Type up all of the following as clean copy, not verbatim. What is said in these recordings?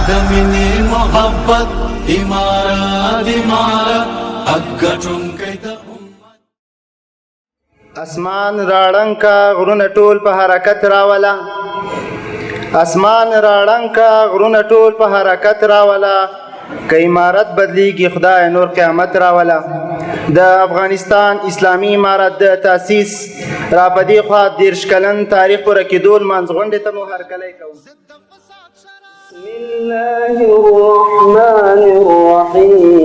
دمینی محبت امارات امارات حق چونکی د اسمان راړنګ کا غرونه ټول په حرکت راولا اسمان راړنګ کا غرونه ټول په حرکت راولا که امارت بدلیږي خدای نور قیامت راولا د افغانستان اسلامی امارت د تاسیس را پدې خوا 30 کلن تاریخ پوره کېدو لمانځ غونډې ته مو هرکلی کوو. بسم الله الرحمن الرحيم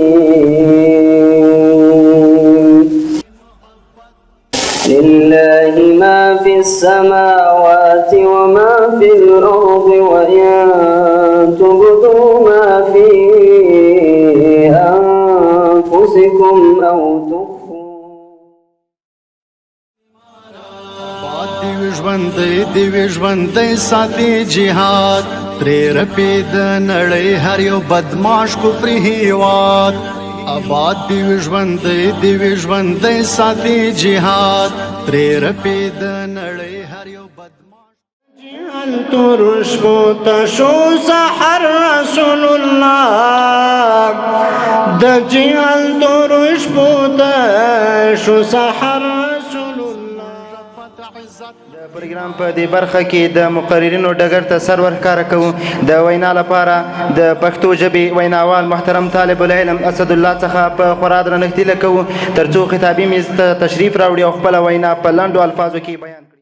لله ما في السماوات وما في الأرض وإن تبدوا ما في أنفسكم أو دیوی ژوندی ساتي جهاد ترې رپې د نړۍ هر یو بدماش کفري هیواد آباد دیوی ژوندی ساتي جهاد ترې رپې د نړۍ هر یو بدماش جهان تور شپو ته شو سحر رسول الله د جهان تور شپو ته شو سحر رسول الله. د پروګرام په دې برخه کې د مقررینو ډګر ته سر ورښکاره کوو. د وینا لپاره د پښتو ژبې ویناوال محترم طالب العلم اسد الله څخه په خورا درنښت هیله کوو تر څو خطابي میز ته تشریف راوړي او خپله وینا په لنډو الفاظو کې بیان کړي.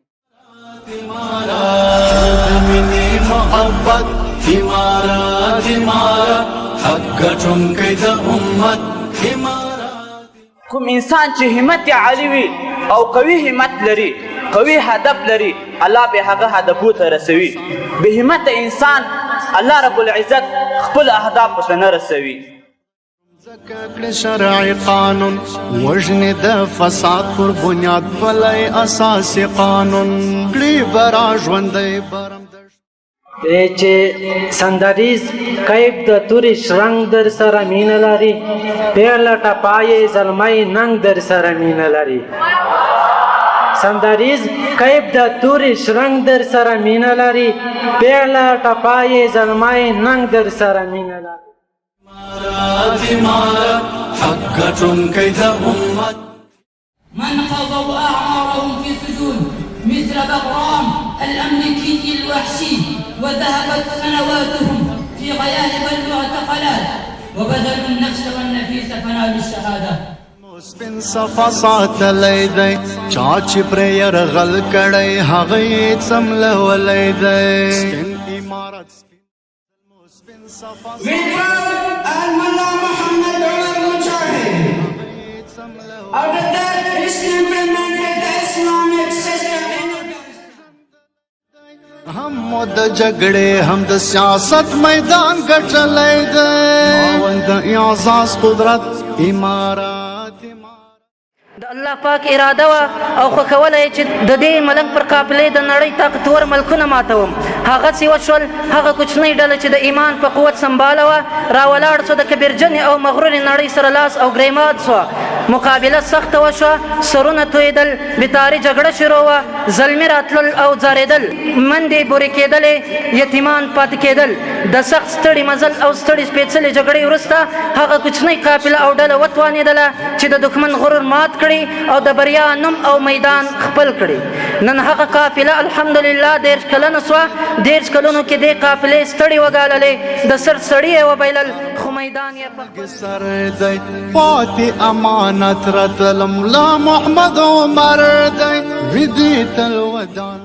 دمینی محبت امارات امارات حق چونکی د امت امارات. کوم انسان چې همت عالی وي او قوي همت لري قوي هدف لري الله به هغه هدفو ته رسوي. به همت انسان الله رب العزت خپل اهداف ته نه رسوي. کړه شرعي قانون وژنې د فساد پر بنیاد پلی اساسي قانون کړي برا ژوندی برم چې سندریز کیب د توري شرنګ در سره مینه لري پیغله ټپای زلمۍ ننګ در سره مینه لري سندریز کیب د توري شرنګ در سره مینه لري پیغله ټپای زلمۍ ننګ در سره مینه لري. امارات حق چونکی د امت من قضوا أعمارهم في سجون مثل بغرام الأمريكي الوحشي وذهبت سنواتهم في غياهب المعتقلات وبذلوا النفس والنفيس فنالوا الشهادة. سپین صفا ساتلی دی چا چې پرې یرغل کړی هغه یې څملولی دی سپین امارت سپین صفا Mullah Muhammad Umar Mujahid. Out of that, is implemented the Islamic system in هم د جګړې هم د سیاست میدان ګټلی دی خاوند د اعزاز قدرت امارات د الله پاک اراده وه او خوښوله یې چې د دې ملنګ پر قافلې د نړۍ طاقتور ملکونه ماتوم. هغسې وشول هغه کوچنۍ ډله چې د ایمان په قوت سمباله وه راولاړ سو د کبیرجنې او مغرورې نړۍ سره لاس او ګریمات سوه. مقابله سخته وشوه سرونه تویدل بېتاري جګړه شروع وه زلمي راتلل او ځارېدل مندې بورې کېدلې یتیمان پاتې کېدل. د سخت ستړي مزل او ستړي سپېڅلې جګړې وروسته هغه کوچنۍ قافله او ډله وتوانېدله چې د دښمن غرور مات کړي او د بریا نوم او میدان خپل کړي. نن هغه قافله الحمدلله 30 کلنه سوه. 30 کلونو کې دې قافلې ستړي وګاللې د سر سړي یې وبایلل خو میدان یې په سر دی پاتې امانت راتلم لا محمد عمر دی ویدی تل ودان